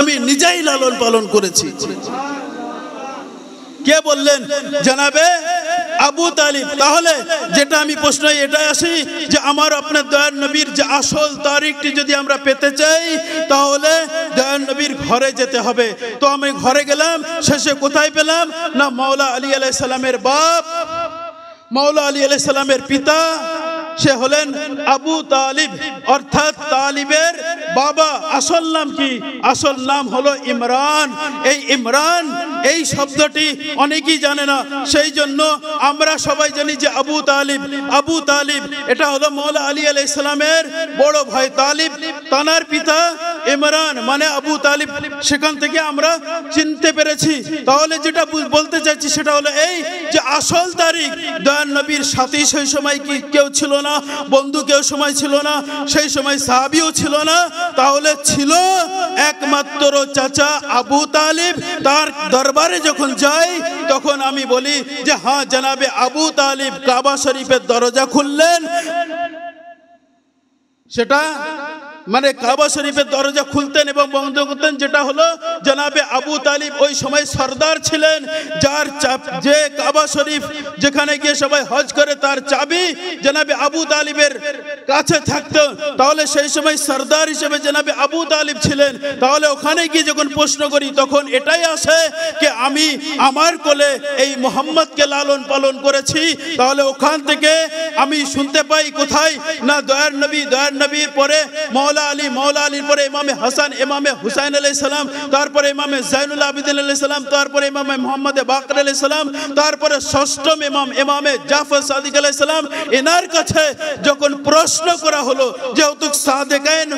আমি নিজেই লালন পালন করেছি। কে বললেন? জনাবে আবু তালিব। তাহলে যেটা আমি প্রশ্ন এটাই আসি যে আমার আপনার দয়ার নবীর যে আসল তারিখটি যদি আমরা পেতে চাই তাহলে দয়ার নবীর ঘরে যেতে হবে। তো আমি ঘরে গেলাম, শেষে কোথায় পেলাম না মাওলা আলী আলাইহিস সালামের বাপ, মাওলা আলী আলাইহিস সালামের পিতা, সে হলেন আবু তালিব, অর্থাৎ তালিবের বাবা। আসল নাম কি? আসল নাম হলো ইমরান। এই ইমরান এই শব্দটি অনেকেই জানে না, সেই জন্য আমরা সবাই জানি যে আবু তালিব। আবু তালিব এটা হলো মাওলা আলী আলাইহিস সালামের বড় ভাই তালিব, তানার পিতা ইমরান মানে আবু তালিব। সেখান থেকে আমরা চিনতে পেরেছি। তাহলে যেটা বলতে চাইছি সেটা হলো এই যে আসল তারিখ দয়ার নবীর সাথী সেই সময় কি কেউ ছিল না, বন্ধু কেউ সময় ছিল না, সেই সময় সাহাবীও ছিল না, তাহলে ছিল একমাত্র চাচা আবু তালিব। তার দরবারে যখন যাই তখন আমি বলি যে হ্যাঁ জনাবে আবু তালিব কাবা শরীফের দরজা খুললেন। সেটা মানে কাবা শরীফের দরজা খুলতেন এবং বন্ধ করতেন, যেটা হলো জনাবে আবু তালিব ওই সময় সর্দার ছিলেন, যার যে কাবা শরীফ যেখানে গিয়ে সবাই হজ করে তার চাবি জনাবে আবু তালিবের কাছে থাকতো। তাহলে সেই সময় সর্দার হিসেবে জনাবে আবু তালিব ছিলেন। তাহলে ওখানে গিয়ে যখন প্রশ্ন করি তখন এটাই আসে যে আমি আমার কোলে এই মোহাম্মদকে লালন পালন করেছি। তাহলে ওখান থেকে আমি শুনতে পাই কোথায় না দয়ার নবী, দয়ার নবীর পরে মাওলা আলী, মাওলা আলীর পরে ইমামে হাসান, ইমামে হুসাইন আলাইহিস সালাম, তারপরে ইমামে জাইনুল আবিদিন আলাইহিস সালাম, তারপরে ইমামে মুহাম্মদ বাকর আলাইহিস সালাম, তারপরে ষষ্ঠম ইমাম ইমামে জাফর সাদিক আলাইহিস সালাম। এনার কাছে যখন প্রশ্ন করা হলো যেহেতু সাদেকাইন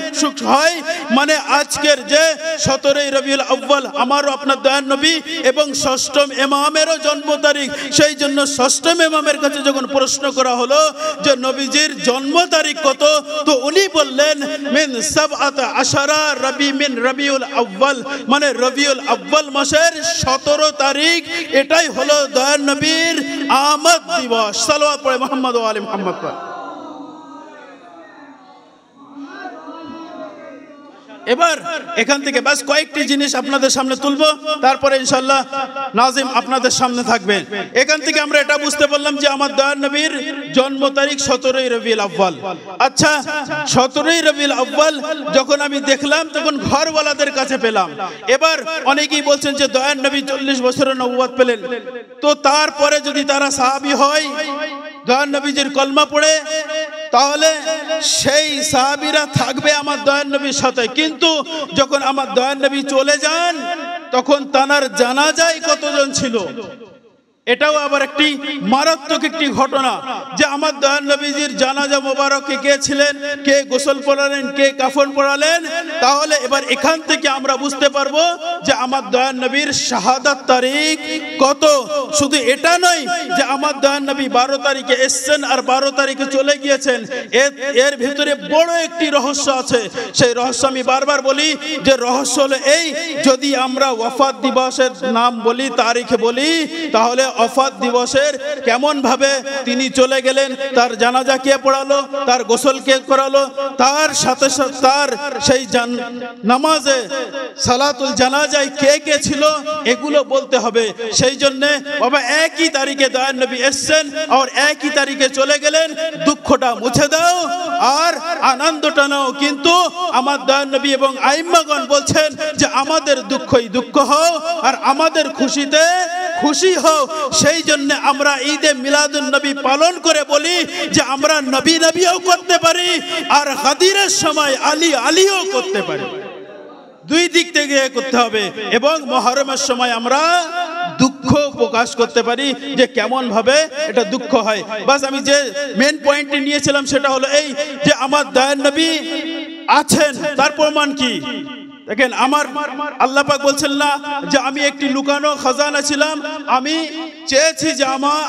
হয় মানে আজকের যে 17 রবিউল আউয়াল আমারও আপনার দয়ার নবী এবং ষষ্ঠম ইমামেরও জন্ম তারিখ, সেই জন্য ষষ্ঠম ইমামের কাছে যখন প্রশ্ন করা হলো যে নবীজির জন্ম তারিখ কত, তো উনি বললেন মিন 17 রবি মিন রবিউল আউয়াল মানে রবিউল আউয়াল মাসের 17 তারিখ। এটাই হলো দয়ার নবীর আমদ দিবস। সালাওয়াত পড়ে মুহাম্মদ ওয়া আলি মুহাম্মদ পড়ে। এবার এখান থেকে বাস কয়েকটি জিনিস আপনাদের সামনে তুলবো, তারপরে ইনশাআল্লাহ নাজিম আপনাদের সামনে থাকবে। এখান থেকে আমরা এটা বুঝতে পারলাম যে আমার দয়ার নবীর জন্ম তারিখ 17 রবিউল আউয়াল। আচ্ছা 17 রবিউল আউয়াল যখন আমি দেখলাম তখন ঘরওয়ালাদের কাছে পেলাম। এবার অনেকেই বলছেন যে দয়ার নবী 40 বছরের নবুয়ত পেলেন, তো তারপরে যদি তারা সাহাবী হয়, দয়ার নবীজির কলমা পড়ে, তাহলে সেই সাহাবীরা থাকবে আমার দয়ার নবীর সাথে। কিন্তু যখন আমার দয়ার নবী চলে যান তখন তানার জানাজায় কতজন ছিল, এটাও আবার একটি মারাত্মক একটি ঘটনা যে আমার দয়ার নবীজির জানাজা মোবারকে কে ছিলেন, কে গোসল পড়ালেন, কে কাফন পড়ালেন। তাহলে এবার এখান থেকে আমরা বুঝতে পারবো যে আমার দয়ার নবীর শাহাদাত তারিখ কত। শুধু এটা নয় যে আমার দয়ার নবী 12 তারিখে এসেছেন আর 12 তারিখে চলে গিয়েছেন, এর ভিতরে বড় একটি রহস্য আছে। সেই রহস্য আমি বারবার বলি যে রহস্য হলো এই, যদি আমরা ওয়াফাত দিবসের নাম বলি, তারিখ বলি, তাহলে ওয়াফাত দিবসের কেমন ভাবে তিনি চলে গেলেন, তার জানাজা কে পড়ালো, তার গোসল কে করালো, তার সাথে সাথে তার সেই নামাজে সালাতুল জানাজায় কে কে ছিল, এগুলো বলতে হবে। সেই জন্য বাবা একই তারিখে দয়ার নবী এসেছেন আর একই তারিখে চলে গেলেন, দুঃখটা মুছে দাও আর আনন্দটা নাও। কিন্তু আমার দয়ার নবী এবং আইম্মাগণ বলছেন যে আমাদের দুঃখই দুঃখ হও আর আমাদের খুশিতে খুশি হও। সেই জন্য আমরা ঈদে মিলাদুন নবী পালন করে বলি যে আমরা নবী নবীও করতে পারি আর গাদিরের সময় আলী আলীও করতে পারি। দুই দিক থেকে করতে হবে এবং মুহররমের সময় আমরা দুঃখ প্রকাশ করতে পারি যে কেমন ভাবে এটা দুঃখ হয়। বাস আমি যে মেন পয়েন্টটি নিয়েছিলাম সেটা হলো এই যে আমার দয়ার নবী আছেন, তার প্রমাণ কি? দেখেন আমার আল্লাহ পাক বলছেন না যে আমি একটি লুকানো খাজানা ছিলাম, আমি চেয়েছি যে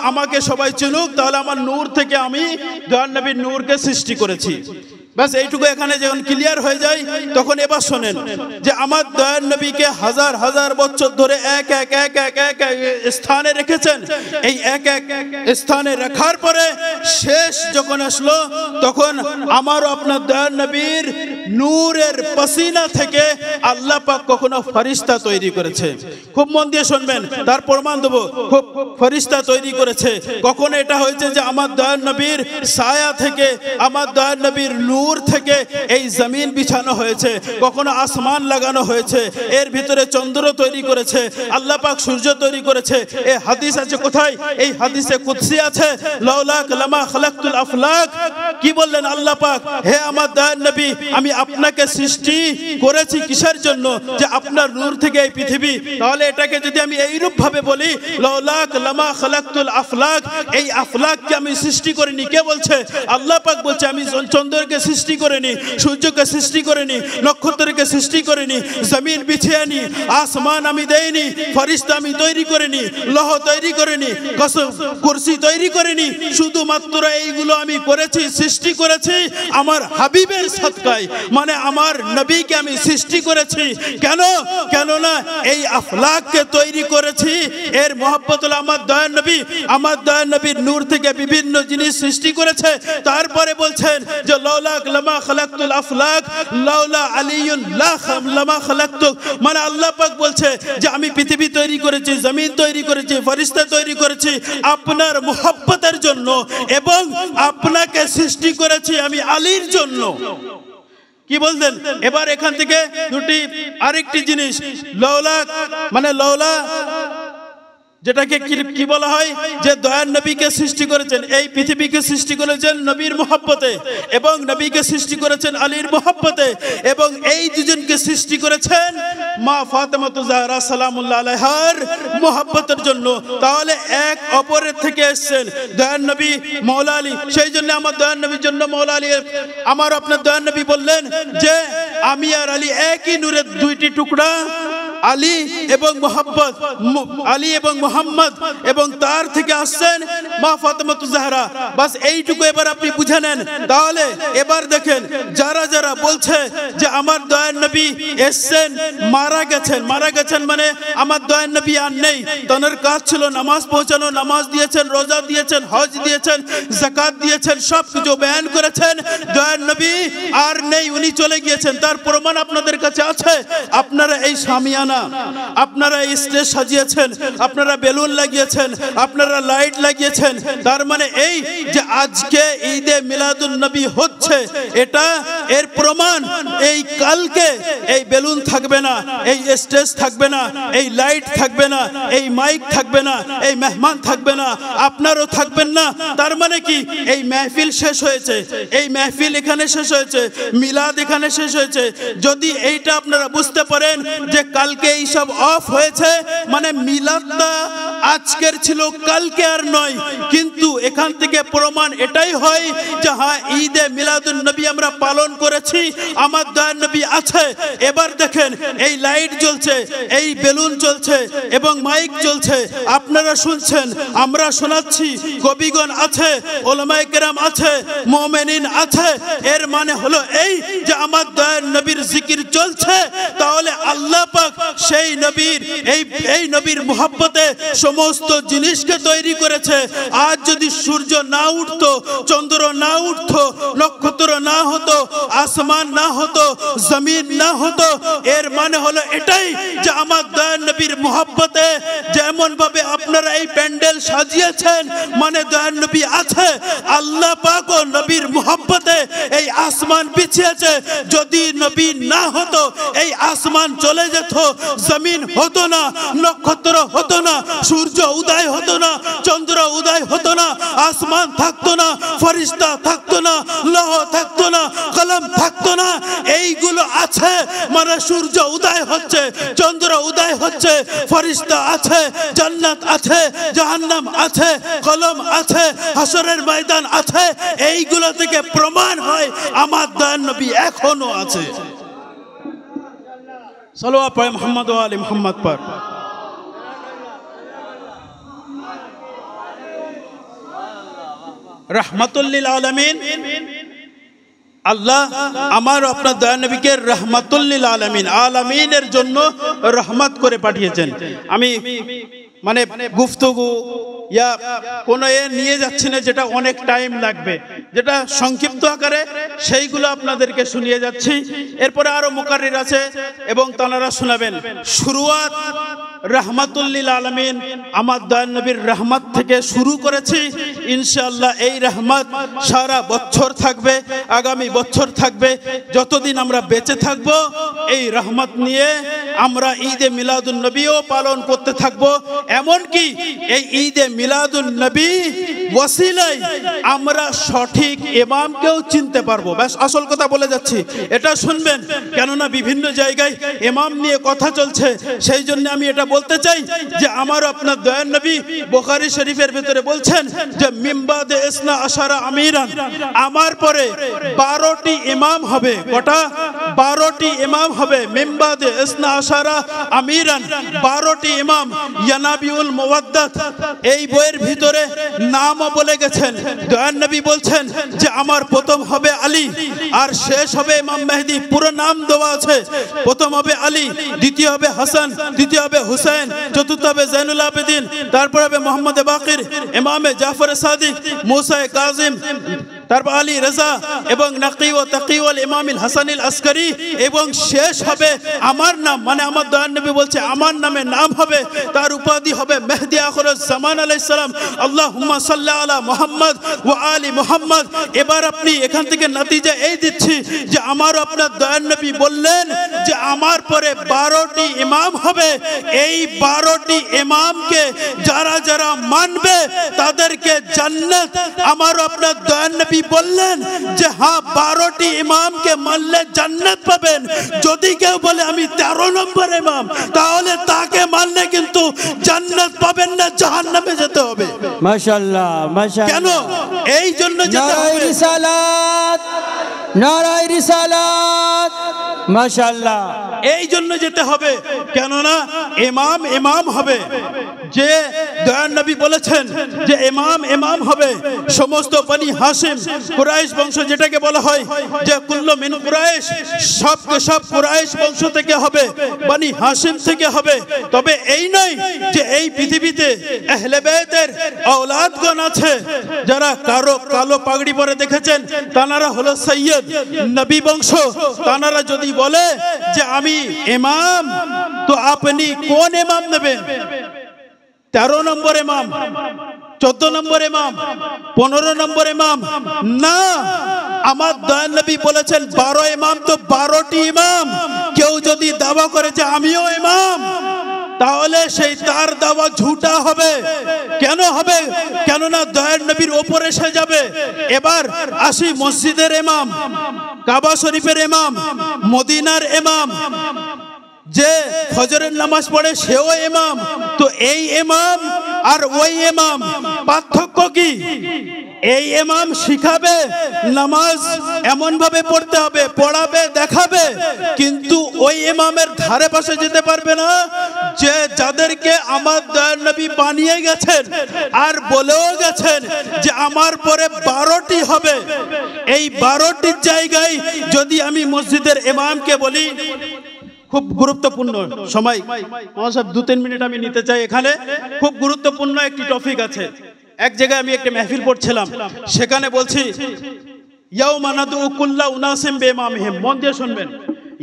আমাকে সবাই চিনুক, তাহলে আমার নূর থেকে আমি দয়ার নবীর নূরকে সৃষ্টি করেছি। বাস এইটুকু এখানে যখন ক্লিয়ার হয়ে যায় তখন এবার শোনেন যে আমার দয়ার নবীকে হাজার হাজার বছর ধরে এক এক এক এক এক স্থানে রেখেছেন। এই এক এক স্থানে রাখার পরে শেষ যখন আসলো তখন আমারও আপনার দয়ার নবীর নূরের পসিনা থেকে আল্লাহ পাক কখনো ফেরেশতা তৈরি করেছে। খুব মন দিয়ে শুনবেন, তার প্রমাণ দেব। খুব ফেরেশতা তৈরি করেছে। কখনো এটা হয়েছে যে আমার দয়ার নবীর ছায়া থেকে, আমার দয়ার নবীর নূর থেকে এই জমিন বিছানো হয়েছে, কখনো আসমান লাগানো হয়েছে, এর ভিতরে চন্দ্র তৈরি করেছে, আল্লাহ পাক সূর্য তৈরি করেছে। এই হাদিস আছে কোথায়? এই হাদিসে কুদসি আছে, লাউলাক লামা খালাকতুল আফলাক। কি বললেন আল্লাহ পাক? হে আমার দয়ার নবী, আমি আপনাকে সৃষ্টি করেছি কিসের জন্য? যে আপনার নূর থেকে এই পৃথিবী। তাহলে এটাকে যদি আমি এইরূপ ভাবে বলি, লাউলাক লামা খালাকতুল আফলাক, এই আফলাককে আমি সৃষ্টি করিনি। কে বলছে? আল্লাহ পাক বলছে, আমি চন্দ্রকে সৃষ্টি করিনি, সূর্যকে সৃষ্টি করিনি, নক্ষত্রকে সৃষ্টি করিনি, জমিন বিছিয়ে নি, আসমান আমি দেইনি, ফেরেশতা আমি তৈরি করিনি, লৌহ তৈরি করিনি, কুরসি তৈরি করিনি। শুধুমাত্র এইগুলো আমি করেছি, সৃষ্টি করেছি আমার হাবিবের সদকায়, মানে আমার নবীকে আমি সৃষ্টি করেছি। কেন? কেননা এই আফলাককে তৈরি করেছি, এর মহব্বত হলো আমার দয়ার নবী। আমার দয়ার নবীর নূর থেকে বিভিন্ন জিনিস সৃষ্টি করেছে। তারপরে বলছেন যে লাউলাক লামা খালাকতুল আফলাক লাউলা আলিয়ুন লামা খালাকতুক, মানে আল্লাহ পাক বলছে যে আমি পৃথিবী তৈরি করেছি, জমিন তৈরি করেছি, ফেরেশতা তৈরি করেছি আপনার মহব্বতের জন্য, এবং আপনাকে সৃষ্টি করেছি আমি আলীর জন্য। কি বলতেন? এবার এখান থেকে দুটি আরেকটি জিনিস, লাউলা মানে লাউলা, যেটাকে কি বলা হয় যে দয়ার নবীকে সৃষ্টি করেছেন, এই পৃথিবীকে সৃষ্টি করেছেন নবীর মহব্বতে, এবং নবীকে সৃষ্টি করেছেন আলীর মহব্বতে, এবং এই দুজনকে সৃষ্টি করেছেন মা ফাতেমাতুজ জাহরা সালামুল্লাহ আলাইহার মহব্বতের জন্য। তাহলে এক অপরের থেকে এসেছেন দয়ার নবী মওলা আলী। সেই জন্য আমার দয়ার নবীর জন্য মওলা আলী, আমার আপনার দয়ার নবী বললেন যে আমি আর আলী একই নূরের দুইটি টুকরা, আলী এবং মোহাম্মদ, আলী এবং মোহাম্মদ, এবং তার থেকে আসছেন মা ফাতেমাতুজ জাহরা। বাস এইটুকু এবার আপনি বুঝে নেন। তাহলে এবার দেখেন, যারা যারা বলছে যে আমার দয়ার নবী এসছেন, মারা গেছেন মানে আমার দয়ার নবী আর নেই, তার কাজ ছিল নামাজ পৌঁছানো, নামাজ দিয়েছেন, রোজা দিয়েছেন, হজ দিয়েছেন, যাকাত দিয়েছেন, সব কিছু বয়ান করেছেন, দয়ার নবী আর নেই, উনি চলে গিয়েছেন। তার প্রমাণ আপনাদের কাছে আছে। আপনারা এই সামিয়ানা, আপনারা এই স্টেজ সাজিয়েছেন, আপনারা বেলুন লাগিয়েছেন, আপনারা লাইট লাগিয়েছেন, তার মানে এই যে আজকে ঈদে মিলাদুন নবী হচ্ছে, এটা এর প্রমাণ। এই কালকে এই বেলুন থাকবে না, এই স্টেজ থাকবে না, এই লাইট থাকবে না, এই মাইক থাকবে না, এই মেহমান থাকবে না, আপনারও থাকবেন না। তার মানে কি? এই মেহফিল শেষ হয়েছে, এই মেহফিল এখানে শেষ হয়েছে, মিলাদ এখানে শেষ হয়েছে। যদি এইটা আপনারা বুঝতে পারেন যে কালকে এইসব অফ হয়েছে, মানে মিলাদটা আজকের ছিল, কালকে আর নয়। কিন্তু এখান থেকে প্রমাণ এটাই হয় যে হ্যাঁ, ঈদে মিলাদুন নবী আমরা পালন করেছি, আমার দয়ার নবী আছে। এবার দেখেন, এই লাইট জ্বলছে, এই বেলুন চলছে, এবং মাইক চলছে, আপনারা শুনছেন, আমরা শোনাচ্ছি, কবিগণ আছে, ওলামায়ে কেরাম আছে, মুমিনিন আছে। এর মানে হলো এই যে আমার দয়ার নবীর জিকির চলছে। তাহলে আল্লাহ পাক সেই নবীর এই নবীর মুহাব্বতে সমস্ত জিনিসকে তৈরি করেছে। আজ যদি সূর্য না উঠতো, চন্দ্র না উঠতো, নক্ষত্র না হতো, আসমান না হতো, জমিন না হতো, এর মানে হলো এটাই যে আমার দয়ার নবীর মুহাব্বতে যেমন ভাবে আপনারা এই প্যান্ডেল সাজিয়েছেন, মানে দয়ার নবী আছে। আল্লাহ পাক ও নবীর মুহাব্বতে এই আসমান বিছিয়েছে। যদি নবী না হতো, এই আসমান চলে যেত, জমিন হতো না, নক্ষত্র হতো না, সূর্য উদয় হতো না, চন্দ্র উদয় হতো না, আসমান থাকতো না, ফেরেশতা থাকতো না, লৌহ থাকতো না, কলম থাকতো না। এইগুলো আছে, মানে সূর্য উদয় হচ্ছে, চন্দ্র উদয় হচ্ছে, ফেরেশতা আছে, জান্নাত আছে, জাহান্নাম আছে, কলম আছে, হাসরের ময়দান আছে। এইগুলো থেকে প্রমাণ হয় আমার দয়ার নবী এখনো আছে। সাল্লাল্লাহু আলাইহি মুহাম্মদ ওয়া আলি মুহাম্মদ पर रहमतुल लिल आलमीन। আল্লাহ আমার আপনার দয়ার নবীকে রহমাতুল লিল আলামিন, আলামিনের জন্য রহমত করে পাঠিয়েছেন। আমি মানে গুফতগু ইয়া কোনো নিয়ে যাচ্ছি না যেটা অনেক টাইম লাগবে, যেটা সংক্ষিপ্ত আকারে সেইগুলো আপনাদেরকে শুনিয়ে যাচ্ছি। এরপরে আরো মুকাররির আছে এবং তানারা শোনাবেন। শুরুয়াত রাহমাতুল্লিল আলামিন আমার দয়াল নবীর রহমত থেকে শুরু করেছি। ইনশাআল্লাহ এই রহমত সারা বছর থাকবে, আগামী বছর থাকবে, যতদিন আমরা বেঁচে থাকব এই রহমত নিয়ে আমরা ঈদে মিলাদুন নবীও পালন করতে থাকব। এমনকি এই ঈদে মিলাদুন নবী ওসিলায় আমরা সঠিক ইমামকেও চিনতে পারবো। ব্যাস আসল কথা বলে যাচ্ছি, এটা শুনবেন, কেননা বিভিন্ন জায়গায় ইমাম নিয়ে কথা চলছে। সেই জন্য আমি এটা বলতে চাই যে আমার আপনার দয়াল নবী বুখারী শরীফের ভিতরে বলছেন যে মিম্বাদে ইসনা আশারা আমিরান, আমার পরে 12টি ইমাম হবে। কটা? 12টি ইমাম হবে। মিম্বাদে ইসনা আশারা আমিরান, 12টি ইমাম। ইয়ানাবিউল মুওয়াদ্দাত এই বইয়ের ভিতরে নামও বলে গেছেন। দয়াল নবী বলছেন যে আমার প্রথম হবে আলী আর শেষ হবে ইমাম মেহেদী। পুরো নাম দেওয়া আছে। প্রথম হবে আলী, দ্বিতীয় হবে হাসান, তৃতীয় হবে হুসাইন, চতুর্থ হবে জৈনুল আবেদিন, তারপর হবে মোহাম্মদ বাকির, ইমামে জাফর সাদিক, মুসা কাজিম, তারপর আলী রাজা এবং নাকি ও তাকি ওয়াল ইমামিল হাসানিল আসকারি, এবং শেষ হবে আমার নাম, মানে আমার দয়াল নবী বলছে আমার নামে নাম হবে, তার উপাধি হবে মেহেদী আখিরুজ জামান আলাইহিস সালাম। আল্লাহুম্মা সাল্লি আলা মুহাম্মদ ওয়া আলি মুহাম্মদ। এবার আপনি এখান থেকে নতিজা এই দিচ্ছি যে আমার আপনার দয়াল নবী বললেন যে আমার পরে 12টি ইমাম হবে। এই 12টি ইমামকে যারা যারা মানবে তাদেরকে জান্নাত। আমার আপনার দয়াল নবী বললেন যে হ্যাঁ 12টি ইমামকে মানলে জান্নাত পাবেন। যদি কেউ বলে আমি 13 নম্বর ইমাম, তাহলে তাকে মানলে কিন্তু জান্নাত পাবেন না, জাহান্নামে যেতে হবে। মাশাআল্লাহ মাশাআল্লাহ। কেন? এই জন্য যেতে হবে। নারায়ে রিসালাত, নারায়ে রিসালাত, মাশাআল্লাহ। এই জন্য যেতে হবে, কেননা ইমাম ইমাম হবে। যে দয়াল নবী বলেছেন যে ইমাম ইমাম হবে সমস্ত বনি হাশিম কুরাইশ বংশ, যেটাকে বলা হয় যে কুল্লু মিন কুরাইশ, সব কুরাইশ বংশ থেকে হবে, বনি হাশিম থেকে হবে। তবে এই নয় যে এই পৃথিবীতে আহলে বাইতের আওলাদগণ আছে যারা কালো পাগড়ি পরে দেখেছেন, তানারা হলো সৈয়দ নবী বংশ। তানারা যদি বলে যে আমি ইমাম, তো আপনি কোন ইমাম নেবেন? 13 নম্বর ইমাম, 14 নম্বর ইমাম, 15 নম্বর ইমাম? না, আমার দয়াল নবী বলেছেন 12 ইমাম, তো 12টি ইমাম। কেউ যদি দাওয়া করে যে আমিও ইমাম, তাহলে সেই তার দাওয়া ঝুটা হবে। কেন হবে? কেননা দয়াল নবীর ওপরে এসে যাবে। এবার আসি মসজিদের ইমাম, কাবা শরীফের ইমাম, মদিনার ইমাম, যে ফজরের নামাজ পড়ে সেও ইমাম। তো এই ইমাম আর ওই ইমাম পার্থক্য কি? এই ইমাম শিখাবে নামাজ এমন ভাবে পড়তে হবে, পড়াবে, দেখাবে, কিন্তু ওই ইমামের ধারে পাশে যেতে পারবে না যে যাদেরকে আমার দয়াল নবী বানিয়ে গেছেন আর বলেও গেছেন যে আমার পরে 12টি হবে। এই 12টির জায়গায় যদি আমি মসজিদের ইমামকে বলি, খুব গুরুত্বপূর্ণ সময়, আমার সব 2-3 মিনিট আমি নিতে চাই। এখানে খুব গুরুত্বপূর্ণ একটি টপিক আছে। এক জায়গায় আমি একটা মাহফিল পড়ছিলাম, সেখানে বলছি ইয়াউমা নাদউ কুল্লা উনাসিম বিইমামিহিম। মন দিয়ে শুনবেন,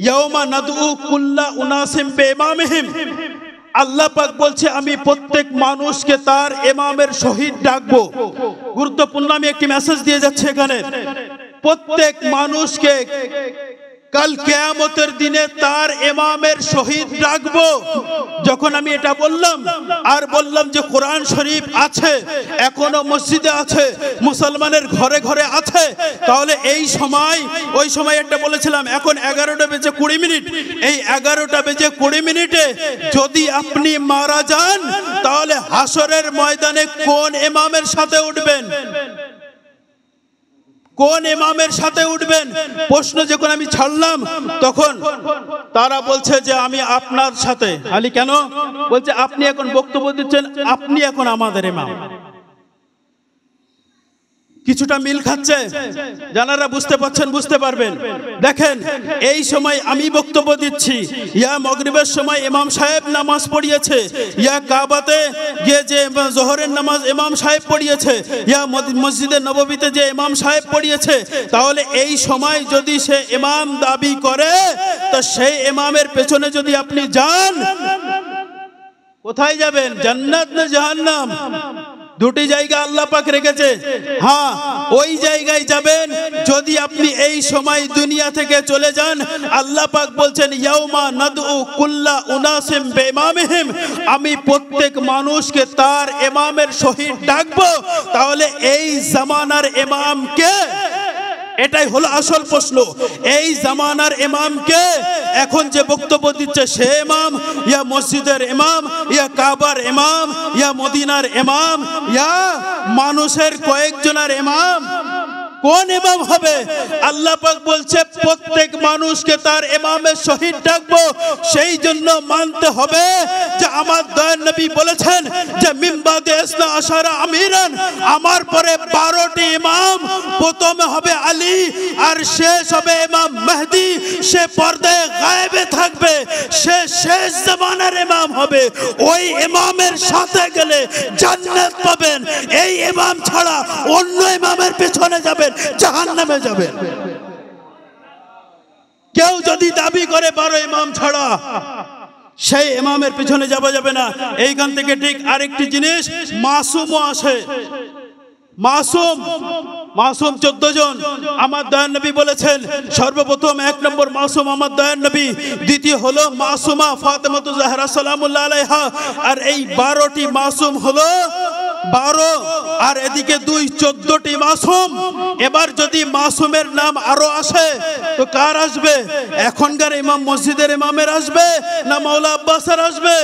ইয়াউমা নাদউ কুল্লা উনাসিম বিইমামিহিম। আল্লাহ পাক বলছে আমি প্রত্যেক মানুষকে তার ইমামের সহিত ডাকবো। গুরুত্বপূর্ণ আমি একটি মেসেজ দিয়ে যাচ্ছি এখানে। প্রত্যেক মানুষকে কাল কিয়ামতের দিনে তার ইমামের শহীদ রাখবো। যখন আমি এটা বললাম আর বললাম যে কোরআন শরীফ আছে, এখনো মসজিদে আছে, মুসলমানের ঘরে ঘরে আছে, তাহলে এই সময় ওই সময় একটা বলেছিলাম এখন 11টা বেজে 20 মিনিট, এই 11টা বেজে 20 মিনিটে যদি আপনি মারা যান তাহলে হাসরের ময়দানে কোন ইমামের সাথে উঠবেন? কোন ইমামের সাথে উঠবেন? প্রশ্ন যখন আমি ছাড়লাম তখন তারা বলছে যে আমি আপনার সাথে। আলী কেন? বলছে আপনি এখন বক্তব্য দিচ্ছেন, আপনি এখন আমাদের ইমাম। কিছুটা মিল খাচ্ছে? যারা বুঝতে পারছেন বুঝতে পারবেন। দেখেন এই সময় আমি বক্তব্য দিচ্ছি, ইয়া মাগরিবের সময় ইমাম সাহেব নামাজ পড়িয়েছে, ইয়া কাবাতে গিয়ে যে জোহরের নামাজ ইমাম সাহেব পড়িয়েছে, ইয়া মসজিদে নববীতে যে ইমাম সাহেব পড়িয়েছে, তাহলে এই সময় যদি সে ইমাম দাবি করে তো সেই ইমামের পেছনে যদি আপনি যান, কোথায় যাবেন? জান্নাত না জাহান্নাম? দুটি জায়গা আল্লাহ পাক রেখেছে। হ্যাঁ, ওই জায়গায় যাবেন যদি আপনি এই সময় দুনিয়া থেকে চলে যান। আল্লাহ পাক বলছেন ইয়াউমা নাদউ কুল্লা উনাসিম বিইমামিহিম, আমি প্রত্যেক মানুষকে তার ইমামের সহিত ডাকবো। তাহলে এই জামানার ইমাম কে? এটাই হলো আসল প্রশ্ন। এই জামানার ইমাম কে? এখন যে বক্তব্য দিচ্ছে সে ইমাম, ইয়া মসজিদের ইমাম, ইয়া কাবার ইমাম, ইয়া মদিনার ইমাম, ইয়া মানুষের কয়েকজনের ইমাম? কোন ইমাম হবে? আল্লাহ পাক বলছে প্রত্যেক মানুষকে তার ইমামের সহিত ডাকবো। সেই জন্য মানতে হবে যে আমার দয়ার নবী বলেছেন যে মিম্বাদে ইসনা আশারা আমিরান, আমার পরে 12টি ইমাম, প্রথমে হবে আলী আর শেষ হবে ইমাম মেহেদী। সে পর্দায় গায়েবে থাকবে, সে শেষ জামানার ইমাম হবে। ওই ইমামের সাথে গেলে জান্নাত পাবেন। এই ইমাম ছাড়া অন্য ইমামের পেছনে যাবেন, জাহান্নামে যাবেন। কেউ যদি দাবি করে 12 ইমাম ছাড়া, সেই ইমামের পিছনে যাওয়া যাবে না। এইখান থেকে ঠিক আরেকটি জিনিস, মাসুমও আসে। মাসুম 14 জন আমার দয়ার নবী বলেছেন। সর্বপ্রথম 1 নম্বর মাসুম আমার দয়ার নবী, দ্বিতীয় হলো মাসুমা ফাতেমাতু জাহরা সালামুল্লাহ আলাইহা। আর এই 12টি মাসুম হলো 12, আর এদিকে 2 14টি মাসুম। এবার যদি মাসুমের নাম আরো আসে তো কার আসবে? এখনকার ইমাম মসজিদের ইমামের আসবে না মাওলা আব্বাসের আসবে?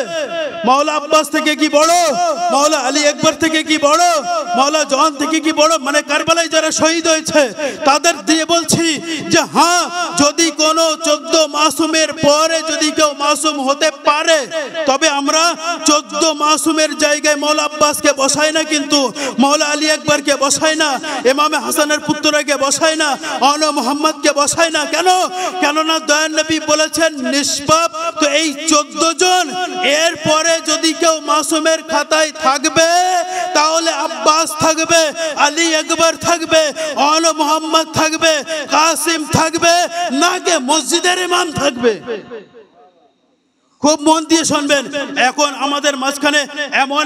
মাওলা আব্বাস থেকে কি বড়? মাওলা আলী আকবর থেকে কি বড়? মাওলা জন থেকে কি বড়? মানে কারবালায় যারা শহীদ হয়েছে তাদের দিয়ে বলছি যে হ্যাঁ, যদি কোনো 14 মাসুমের পরে যদি কেউ মাসুম হতে পারে, তবে আমরা 14 মাসুমের জায়গায় মাওলা আব্বাসকে বসাই না, কিন্তু মাওলা আলী আকবরকে বসাই না, ইমামে হাসানের পুত্রকে বসাই না, আওলা মুহাম্মদকে বসাই না। কেন? কেননা দয়ার নবী বলেছেন নিষ্পাপ। তো এই 14 জন এর পরে যদি কেউ মাসুমের খাতায় থাকবে তাহলে আব্বাস থাকবে, আলী আকবর থাকবে, আওলা মুহাম্মদ থাকবে, কাসিম থাকবে, নাকি মসজিদের ইমাম থাকবে? খুব মন দিয়ে শুনবেন। এখন আমাদের মাঝখানে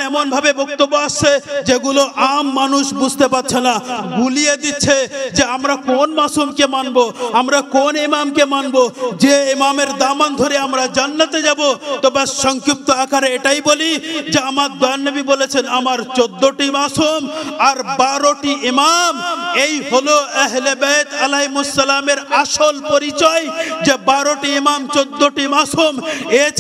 এমন ভাবে বক্তব্য আসছে যেগুলো আম মানুষ বুঝতে পারছে না, গুলিয়ে দিচ্ছে যে আমরা কোন মাসুমকে মানবো, আমরা কোন ইমামকে মানবো, যে ইমামের দামান ধরে আমরা জান্নাতে যাব। তো বাস সংক্ষিপ্ত আকারে এটাই বলি যে আমার দয়ার নবী বলেছেন আমার 14টি মাসুম আর 12টি ইমাম। এই হলো আহলে বাইত আলাইহিস সালামের আসল পরিচয়, যে 12টি ইমাম 14টি মাসুম।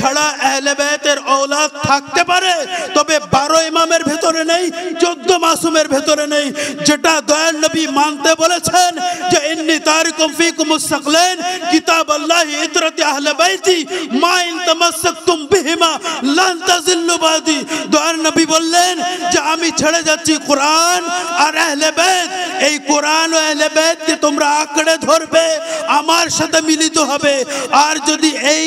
ছাড়া আহলে বাইতের औलाद থাকতে পারে, তবে 12 ইমামের ভেতরে নেই, 14 মাসুমের ভেতরে নেই। যেটা দয়ার নবী মানতে বলেছেন যে ইন্নী তারিকুম ফিকুম মুস্তাকলাইন কিতাবাল্লাহি ইতরাতি আহলে বাইতি মা ইন তামাসসাকতুম বিহিমা লান তাযিল্লু বাদি। দয়ার নবী বললেন যে আমি ছেড়ে যাচ্ছি কোরআন আর আহলে বাইত। এই কোরআন ও আহলে বাইতকে তোমরা আঁকড়ে ধরবে, আমার সাথে মিলিত হবে। আর যদি এই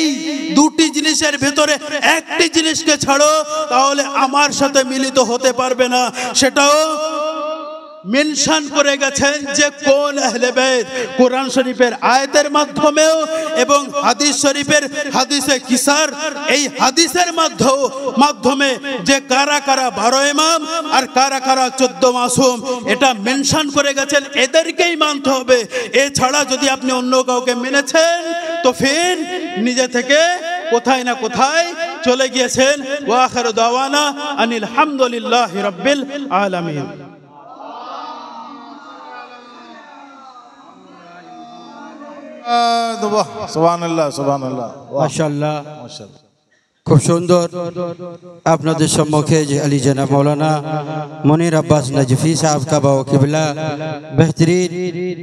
দুটি জিনিসের ভেতরে একটি জিনিসকে ছাড়ো তাহলে আমার সাথে মিলিত হতে পারবে না। সেটাও মেনশন করে গেছেন যে কোন আহলে বাইত। কোরআন শরীফের আয়াতের মাধ্যমেও এবং হাদিস শরীফের হাদিসে কিসার, এই হাদিসের মাধ্যমে যে কারা কারা 12 ইমাম আর কারা কারা 14 মাসুম, এটা মেনশন করে গেছেন। এদেরকেই মানতে হবে। এছাড়া যদি আপনি অন্য কাউকে মেনেছেন তো ফির নিজে থেকে কোথায় না কোথায় চলে গিয়েছেন। ওয়া আখিরু দাওয়ানা আনিল হামদুলিল্লাহি রাব্বিল আলামিন। সুবহানাল্লাহ, সুবহানাল্লাহ, মাশাআল্লাহ, মাশাআল্লাহ। খুব সুন্দর। আপনাদের সম্মুখে যে আলী জনাব মৌলানা মনির আব্বাস নজফি সাহেব का किबला बेहतरीन